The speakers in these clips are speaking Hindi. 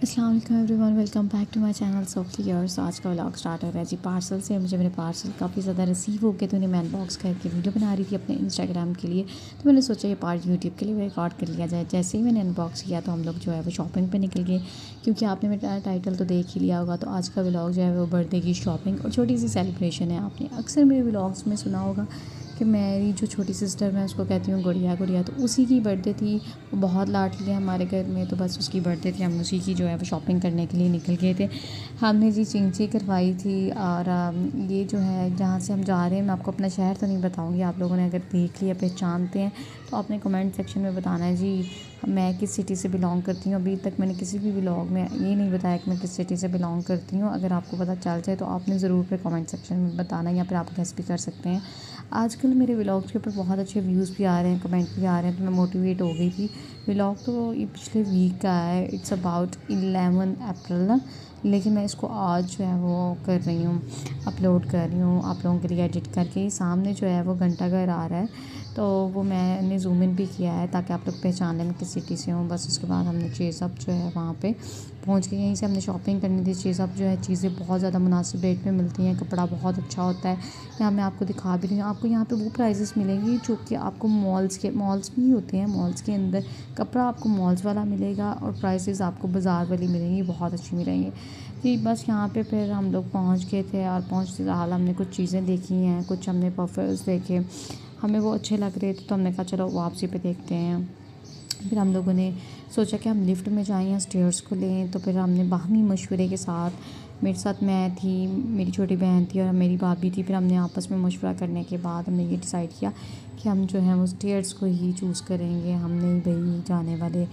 अस्सलाम वालेकुम everyone, welcome back to my channel सोफली ईयर्स। आज का व्लॉग स्टार्ट हो रहा है जी पार्सल से। मुझे मेरे पार्सल काफ़ी ज़्यादा रिसीव हो गए, तो उन्हें मैं अनबॉक्स करके वीडियो बना रही थी अपने इंस्टाग्राम के लिए। तो मैंने सोचा ये पार्ट यूट्यूब के लिए रिकॉर्ड कर लिया जाए। जैसे ही मैंने अनबॉक्स किया तो हम लोग जो है वो शॉपिंग पे निकल गए, क्योंकि आपने मेरा टाइटल तो देख ही लिया होगा। तो आज का व्लॉग जो है वो बर्थडे की शॉपिंग और छोटी सी सेलिब्रेशन है। आपने अक्सर मेरे व्लॉग्स में सुना होगा कि मेरी जो छोटी सिस्टर, मैं उसको कहती हूँ गुड़िया गुड़िया, तो उसी की बर्थडे थी। वो बहुत लाडली है हमारे घर में, तो बस उसकी बर्थडे थी, हम उसी की जो है वो शॉपिंग करने के लिए निकल गए थे। हमने जी चिंची करवाई थी। और ये जो है जहाँ से हम जा रहे हैं, मैं आपको अपना शहर तो नहीं बताऊँगी, आप लोगों ने अगर देख लिया पहचानते हैं तो आपने कमेंट सेक्शन में बताना है जी मैं किस सिटी से बिलोंग करती हूँ। अभी तक मैंने किसी भी व्लॉग में ये नहीं बताया कि मैं किस सिटी से बिलोंग करती हूँ। अगर आपको पता चल जाए तो आपने ज़रूर फिर कमेंट सेक्शन में बताना, या फिर आप गेस भी कर सकते हैं। आजकल मेरे व्लॉग्स के ऊपर बहुत अच्छे व्यूज़ भी आ रहे हैं, कमेंट भी आ रहे हैं, तो मैं मोटिवेट हो गई थी। व्लॉग तो ये पिछले वीक का है, इट्स अबाउट 11 अप्रैल ना, लेकिन मैं इसको आज जो है वो कर रही हूँ, अपलोड कर रही हूँ आप लोगों के लिए एडिट करके। सामने जो है वो घंटाघर आ रहा है, तो वो मैंने ज़ूम इन भी किया है ताकि आप लोग पहचान लें मैं किस सिटी से हूँ। बस उसके बाद हमने चेज़अप जो है वहाँ पे पहुँच गए। यहीं से हमने शॉपिंग करनी थी। चेज़अप जो है चीज़ें बहुत ज़्यादा मुनासिब रेट में मिलती हैं, कपड़ा बहुत अच्छा होता है। यहाँ मैं आपको दिखा भी रही हूँ, आपको यहाँ पे वो प्राइसेस मिलेंगी जो कि आपको मॉल्स में ही होते हैं। मॉल्स के अंदर कपड़ा आपको मॉल्स वाला मिलेगा और प्राइसेस आपको बाज़ार वाली मिलेंगी, बहुत अच्छी मिलेंगी जी। बस यहाँ पे फिर हम लोग पहुँच गए थे, और पहुँचते हाल हमने कुछ चीज़ें देखी हैं, कुछ हमने परफ्यूम्स देखे, हमें वो अच्छे लग रहे थे, तो हमने कहा चलो वापसी पे देखते हैं। फिर हम लोगों ने सोचा कि हम लिफ्ट में जाएँ या स्टेयर्स को लें, तो फिर हमने बाहमी मशवरे के साथ, मेरे साथ मैं थी, मेरी छोटी बहन थी और मेरी भाभी थी। फिर हमने आपस में मशवरा करने के बाद हमने ये डिसाइड किया कि हम जो है वो स्टेयर्स को ही चूज़ करेंगे, हम नहीं भाई जाने वाले,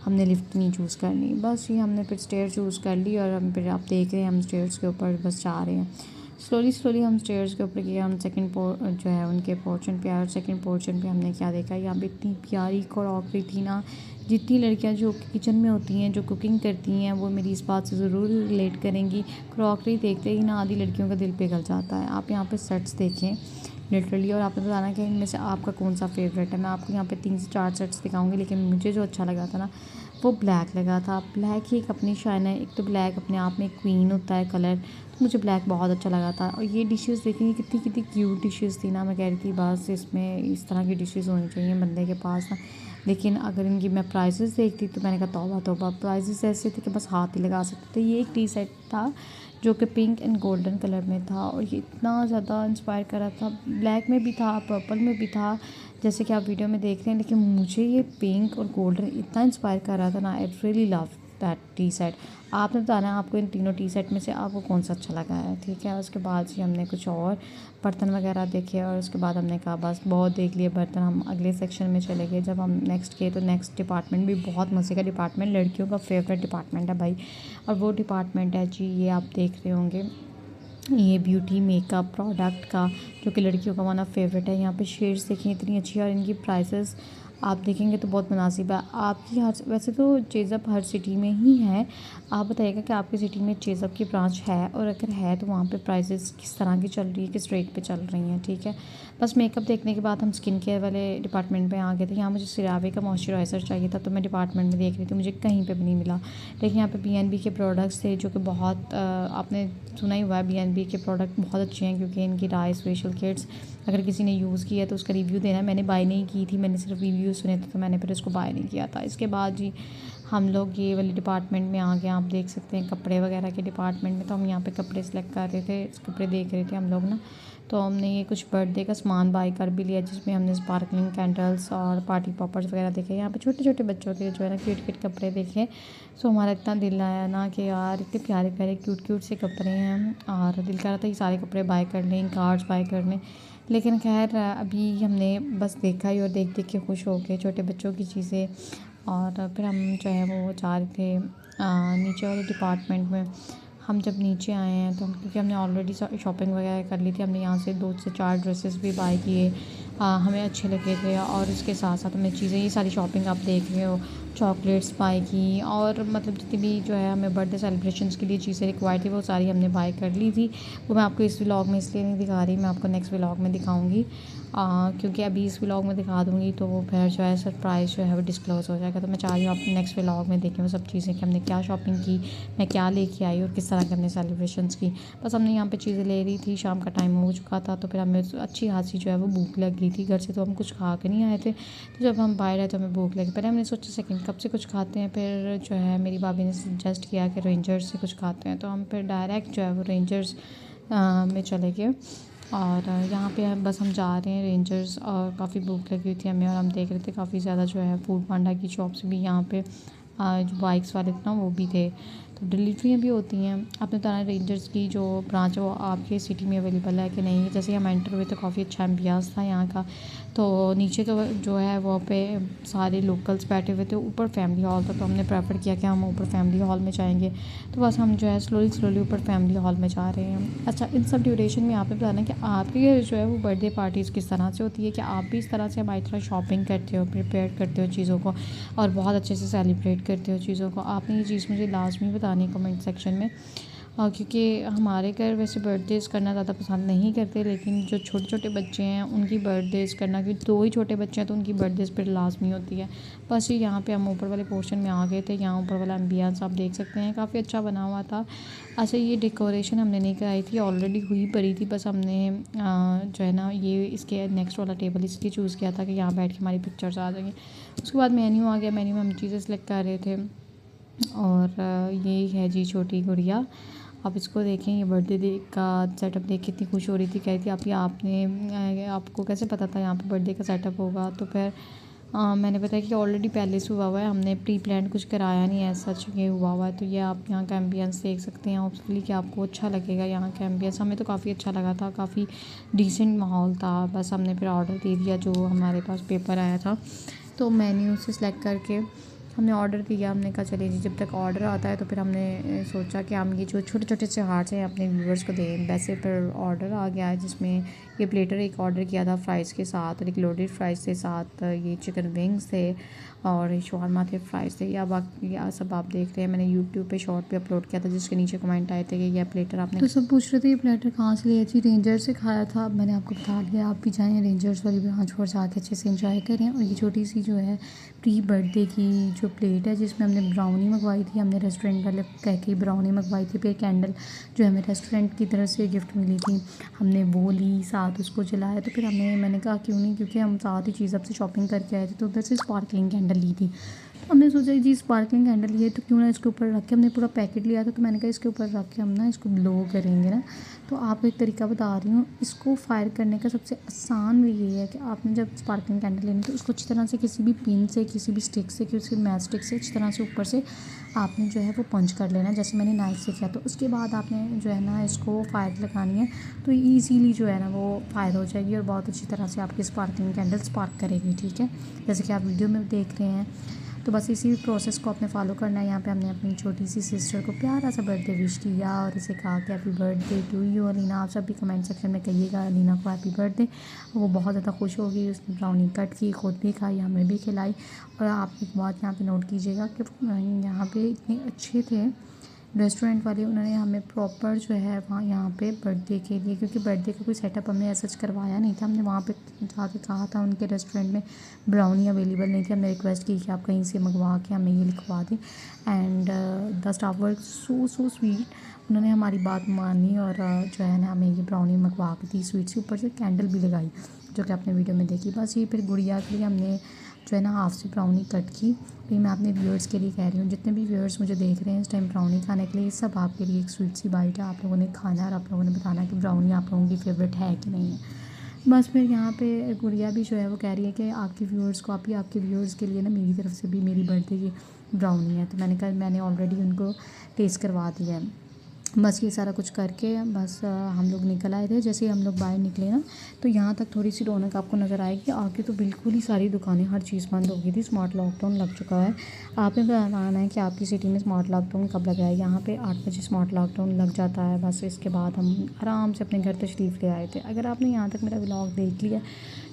हमने लिफ्ट नहीं चूज़ करनी। बस ये हमने फिर स्टेयर चूज़ कर ली, और हम फिर आप देख रहे हैं हम स्टेयर्स के ऊपर बस जा रहे हैं। स्लोली हम स्टेयर्स के ऊपर गए। हम जो है उनके पोर्शन पे आए, और सेकंड पोर्शन पे हमने क्या देखा, यहाँ पे इतनी प्यारी क्रॉकरी थी ना। जितनी लड़कियाँ जो किचन में होती हैं, जो कुकिंग करती हैं, वो मेरी इस बात से ज़रूर रिलेट करेंगी। क्रॉकरी देखते ही ना आधी लड़कियों का दिल पिघल जाता है। आप यहाँ पे सेट्स देखें लिटरली, और आपने बताना कि इनमें से आपका कौन सा फेवरेट है। मैं आपको यहाँ पे 3 से 4 सेट्स दिखाऊंगी, लेकिन मुझे जो अच्छा लगा था ना वो ब्लैक लगा था। ब्लैक ही एक अपनी शाइन है, एक तो ब्लैक अपने आप में क्वीन होता है कलर, तो मुझे ब्लैक बहुत अच्छा लगा था। और ये डिशेस देखेंगे कितनी कितनी क्यूट डिशेस थी ना। मैं कह रही थी बस इसमें इस तरह की डिशेस होनी चाहिए बंदे के पास ना। लेकिन अगर इनकी मैं प्राइसेस देखती तो मैंने कहा तौबा तौबा, प्राइसेस ऐसे थे कि बस हाथ ही लगा सकते थे। ये एक टी सेट था जो कि पिंक एंड गोल्डन कलर में था, और ये इतना ज़्यादा इंस्पायर कर रहा था। ब्लैक में भी था, पर्पल में भी था, जैसे कि आप वीडियो में देख रहे हैं, लेकिन मुझे ये पिंक और गोल्डन इतना इंस्पायर कर रहा था ना। I really love that T set. आपने बताना है आपको इन तीनों टी सेट में से आपको कौन सा अच्छा लगा है, ठीक है। उसके बाद से हमने कुछ और बर्तन वगैरह देखे, और उसके बाद हमने कहा बस बहुत देख लिए बर्तन, हम अगले सेक्शन में चले गए। जब हम नेक्स्ट गए तो नेक्स्ट डिपार्टमेंट भी बहुत मज़े का डिपार्टमेंट, लड़कियों का फेवरेट डिपार्टमेंट है भाई। और वो डिपार्टमेंट है जी, ये आप देख रहे होंगे, ये ब्यूटी मेकअप प्रोडक्ट का, जो कि लड़कियों का वन ऑफ फेवरेट है। यहाँ पे शेड्स देखें इतनी अच्छी है, और इनकी प्राइसेस आप देखेंगे तो बहुत मुनासिब है। आपकी हर वैसे तो चेज़अप हर सिटी में ही है। आप बताइएगा कि आपकी सिटी में चेज़अप की ब्रांच है, और अगर है तो वहाँ पे प्राइसेस किस तरह की चल रही है, किस रेट पे चल रही हैं, ठीक है। बस मेकअप देखने के बाद हम स्किन केयर वाले डिपार्टमेंट में आ गए थे। यहाँ मुझे सिरावे का मॉइस्चराइज़र चाहिए था, तो मैं डिपार्टमेंट में देख रही थी, मुझे कहीं पर भी नहीं मिला। लेकिन यहाँ पर BNB के प्रोडक्ट्स थे, जो कि बहुत आपने सुना ही हुआ है, BNB के प्रोडक्ट बहुत अच्छे हैं, क्योंकि इनकी राइस फेशियल किट्स अगर किसी ने यूज़ किया है तो उसका रिव्यू देना है। मैंने बाय नहीं की थी, मैंने सिर्फ रिव्यू सुने थे, तो मैंने फिर उसको बाय नहीं किया था। इसके बाद जी हम लोग ये वाले डिपार्टमेंट में आ गए। आप देख सकते हैं कपड़े वगैरह के डिपार्टमेंट में, तो हम यहाँ पे कपड़े सेलेक्ट कर रहे थे, कपड़े देख रहे थे हम लोग ना। तो हमने ये कुछ बर्थडे का सामान बाय कर भी लिया, जिसमें हमने स्पार्कलिंग कैंडल्स और पार्टी पॉपर्स वगैरह देखे। यहाँ पे छोटे छोटे बच्चों के जो है ना क्यूट क्यूट कपड़े देखे। सो हमारा इतना दिल आया ना कि यार इतने प्यारे प्यारे क्यूट क्यूट से कपड़े हैं, और दिल कर रहा था ये सारे कपड़े बाय कर लें, कार्ड्स बाय कर लें। लेकिन खैर अभी हमने बस देखा ही, और देख देख के खुश हो गए छोटे बच्चों की चीज़ें। और फिर हम जो है वो जा रहे थे नीचे वाले डिपार्टमेंट में। हम जब नीचे आए हैं तो क्योंकि हमने ऑलरेडी शॉपिंग वगैरह कर ली थी, हमने यहाँ से 2 से 4 ड्रेसेस भी बाय किए, हमें अच्छे लगे थे। और उसके साथ साथ हमने चीज़ें, ये सारी शॉपिंग आप देख रहे हो, चॉकलेट्स बाय की और मतलब जितनी भी जो है हमें बर्थडे सेलिब्रेशंस के लिए चीज़ें रिक्वायर्ड थी वो सारी हमने बाय कर ली थी। वो मैं आपको इस व्लॉग में इसलिए नहीं दिखा रही, मैं आपको नेक्स्ट व्लॉग में दिखाऊंगी, क्योंकि अभी इस व्लॉग में दिखा दूँगी तो वो फिर जो है सरप्राइज़ जो है वो डिस्क्लोज़ हो जाएगा। तो मैं चाह रही हूँ आप नेक्स्ट व्लॉग में देखें वो सब चीज़ें कि हमने क्या शॉपिंग की, मैं क्या लेके आई और किस तरह की हमने सेलिब्रेशंस की। बस हमने यहाँ पे चीज़ें ले रही थी, शाम का टाइम हो चुका था तो फिर हमें अच्छी खासी जो है वो भूख लग गई थी। घर से तो हम कुछ खा के नहीं आए थे, तो जब हम बाहर आए तो हमें भूख लगी। पहले हमने सोचा सेकंड कप से कुछ खाते हैं, फिर जो है मेरी भाभी ने सजेस्ट किया कि रेंजर्स से कुछ खाते हैं, तो हम फिर डायरेक्ट जो है वो रेंजर्स में चले गए। और यहाँ पे बस हम जा रहे हैं रेंजर्स, और काफ़ी भूख लगी हुई थी हमें और हम देख रहे थे काफ़ी ज़्यादा जो है फूड पांडा की शॉप्स भी यहाँ पे जो बाइक्स वाले थे ना वो भी थे, तो डिलीवरियाँ भी होती हैं। आपने बताया रेंजर्स की जो ब्रांच है वो आपके सिटी में अवेलेबल है कि नहीं। जैसे हम एंटर हुए तो काफ़ी अच्छा एम्बियंस था यहाँ का, तो नीचे तो जो है वहाँ पे सारे लोकल्स बैठे हुए थे, ऊपर फैमिली हॉल था तो हमने प्रेफर किया कि हम ऊपर फैमिली हॉल में जाएंगे। तो बस हम जो है स्लोली ऊपर फैमिली हॉल में जा रहे हैं। अच्छा, इन सब ड्यूरेशन में यहाँ पे बताना कि आपके घर जो है वो बर्थडे पार्टीज़ किस तरह से होती है, कि आप भी इस तरह से हमारी तरह शॉपिंग करते हो, प्रिपेयर करते हो चीज़ों को और बहुत अच्छे से सेलिब्रेट करते हो चीज़ों को। आपने ये चीज़ मुझे लाजमी बतानी है कमेंट सेक्शन में, क्योंकि हमारे घर वैसे बर्थडेज़ करना ज़्यादा पसंद नहीं करते, लेकिन जो छोटे छोटे बच्चे हैं उनकी बर्थडेज़ करना, क्योंकि 2 ही छोटे बच्चे हैं तो उनकी बर्थडेज़ पर लाजमी होती है। बस ये यहाँ पे हम ऊपर वाले पोर्शन में आ गए थे। यहाँ ऊपर वाला एम्बियंस आप देख सकते हैं, काफ़ी अच्छा बना हुआ था। अच्छा, ये डेकोरेशन हमने नहीं कराई थी, ऑलरेडी हुई पड़ी थी, बस हमने जो है ना ये इसके नेक्स्ट वाला टेबल इसलिए चूज़ किया था कि यहाँ बैठ के हमारी पिक्चर्स आ जाएंगी। उसके बाद मेन्यू आ गया, मेन्यू में हम चीज़ें सेलेक्ट कर रहे थे और यही है जी छोटी गुड़िया। आप इसको देखें, ये बर्थडे का सेटअप देख के इतनी खुश हो रही थी, कह रही थी आप आपने आपको कैसे पता था यहाँ पे बर्थडे का सेटअप होगा। तो फिर मैंने बताया कि ऑलरेडी पहले से हुआ हुआ है, हमने प्री प्लान कुछ कराया नहीं है, सच ये हुआ हुआ है। तो ये आप यहाँ का एम्बियंस देख सकते हैं होपफुली कि आपको अच्छा लगेगा यहाँ का एम्बियंस। हमें तो काफ़ी अच्छा लगा था, काफ़ी डिसेंट माहौल था। बस हमने फिर ऑर्डर दे दिया, जो हमारे पास पेपर आया था तो मेन्यू से सिलेक्ट करके हमने ऑर्डर दिया। हमने कहा चलिए जी, जब तक ऑर्डर आता है तो फिर हमने सोचा कि हम ये जो छोटे छोटे से हार्ट्स हैं अपने व्यूअर्स को दें। वैसे फिर ऑर्डर आ गया है जिसमें ये प्लेटर एक ऑर्डर किया था फ्राइज़ के साथ, और एक लोडेड फ्राइज़ के साथ ये चिकन विंग्स थे और शॉर्मा थे, फ्राइज़ थे। या बाकी या सब आप देख रहे हैं, मैंने यूट्यूब पे शॉर्ट पे अपलोड किया था जिसके नीचे कमेंट आए थे कि यह प्लेटर आपने, तो सब पूछ रहे थे ये प्लेटर कहाँ से लिया थी। रेंजर से खाया था। अब मैंने आपको बता दिया, आप भी जाएँ रेंजर्स वाली ब्रांच पर जाके अच्छे से इंजॉय करें। और ये छोटी सी जो है प्री बर्थडे की जो प्लेट है जिसमें हमने ब्राउनी मंगवाई थी, हमने रेस्टोरेंट वाले कह के ब्राउनी मंगवाई थी, फिर कैंडल जो हमें रेस्टोरेंट की तरफ से गिफ्ट मिली थी हमने वो ली, साथ उसको जलाया। तो फिर मैंने कहा क्यों नहीं, क्योंकि हम साथ ही चीज़ अब से शॉपिंग करके आए थे तो उधर से स्पार्कलिंग कैंडल ली थी। तो हमने सोचा जी स्पार्कलिंग कैंडल लिए तो क्यों ना इसके ऊपर रख के, हमने पूरा पैकेट लिया था तो मैंने कहा इसके ऊपर रख के हम ना इसको ब्लो करेंगे ना। तो आपको एक तरीका बता रही हूँ, इसको फायर करने का सबसे आसान वे ये है कि आपने जब स्पार्कलिंग कैंडल लेनी तो उसको अच्छी तरह से किसी भी पिन से, किसी भी स्टिक से, किसी मैच स्टिक से अच्छी तरह से ऊपर से आपने जो है वो पंच कर लेना, जैसे मैंने नाइफ से किया। तो उसके बाद आपने जो है ना इसको फायर लगानी है तो ईजीली जो है ना वो फायर हो जाएगी और बहुत अच्छी तरह से आपकी स्पार्कलिंग कैंडल स्पार्क करेगी, ठीक है, जैसे कि आप वीडियो में देख रहे हैं। तो बस इसी प्रोसेस को आपने फॉलो करना है। यहाँ पे हमने अपनी छोटी सी सिस्टर को प्यारा सा बर्थडे विश किया और इसे कहा कि happy birthday to you Alina. आप सब भी कमेंट सेक्शन में कहिएगा अलीना को हैप्पी बर्थडे। वो बहुत ज़्यादा खुश होगी, उसने ब्राउनी कट की, खुद भी खाई, हमें भी खिलाई। और आप एक बात यहाँ पे नोट कीजिएगा कि यहाँ पे इतने अच्छे थे रेस्टोरेंट वाले, उन्होंने हमें प्रॉपर जो है वहाँ यहाँ पे बर्थडे के लिए, क्योंकि बर्थडे का कोई सेटअप हमने ऐसा करवाया नहीं था, हमने वहाँ पे जाके कहा था उनके रेस्टोरेंट में ब्राउनी अवेलेबल नहीं थी, हमने रिक्वेस्ट की कि आप कहीं से मंगवा के हमें ये लिखवा दें। And the staff work so sweet, उन्होंने हमारी बात मानी और जो है ना हमें ये ब्राउनी मंगवा के दी स्वीट से, ऊपर से कैंडल भी लगाई जो कि आपने वीडियो में देखी। बस ये फिर गुड़िया के लिए हमने जो है ना हाफ से ब्राउनी कट की। ये मैं अपने व्यूअर्स के लिए कह रही हूँ, जितने भी व्यूअर्स मुझे देख रहे हैं इस टाइम ब्राउनी खाने के लिए, सब आपके लिए एक स्वीट सी बाइट है। आप लोगों ने खाना है और आप लोगों ने बताना कि ब्राउनी आप लोगों की फेवरेट है कि नहीं है। बस फिर यहाँ पे गुड़िया भी जो है वो कह रही है कि आपके व्यूअर्स को, आप ही आपके व्यूअर्स के लिए ना मेरी तरफ से भी मेरी बर्थडे की ब्राउनी है। तो मैंने कहा मैंने ऑलरेडी उनको टेस्ट करवा दिया है। बस ये सारा कुछ करके बस हम लोग निकल आए थे। जैसे ही हम लोग बाहर निकले ना तो यहाँ तक थोड़ी सी रौनक आपको नज़र आएगी, आगे तो बिल्कुल ही सारी दुकानें, हर चीज़ बंद हो गई थी, स्मार्ट लॉकडाउन लग चुका है। आपने बताना है कि आपकी सिटी में स्मार्ट लॉकडाउन कब लगा है। यहाँ पे 8 बजे स्मार्ट लॉकडाउन लग जाता है, बस इसके बाद हम आराम से अपने घर तशरीफ़ ले आए थे। अगर आपने यहाँ तक मेरा व्लॉग देख लिया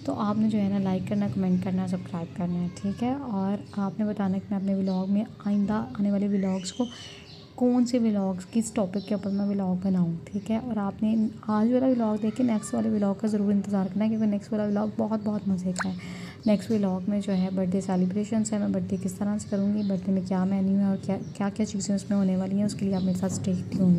तो आपने जो है ना लाइक करना, कमेंट करना, सब्सक्राइब करना है, ठीक है। और आपने बताना कि मैं अपने व्लॉग में आइंदा आने वाले व्लॉग्स को कौन से व्लॉग्स किस टॉपिक के ऊपर मैं व्लॉग बनाऊँ, ठीक है। और आपने आज वाला व्लॉग देख के नेक्स्ट वाले व्लॉग का ज़रूर इंतज़ार करना है, क्योंकि नेक्स्ट वाला व्लॉग बहुत बहुत मज़े का है। नेक्स्ट व्लॉग में जो है बर्थडे सेलिब्रेशंस है, मैं बर्थडे किस तरह से करूँगी, बर्थडे में क्या मेन्यू है और क्या क्या क्या चीज़ें उसमें होने वाली हैं, उसके लिए आप मेरे साथ स्टे ट्यून्ड।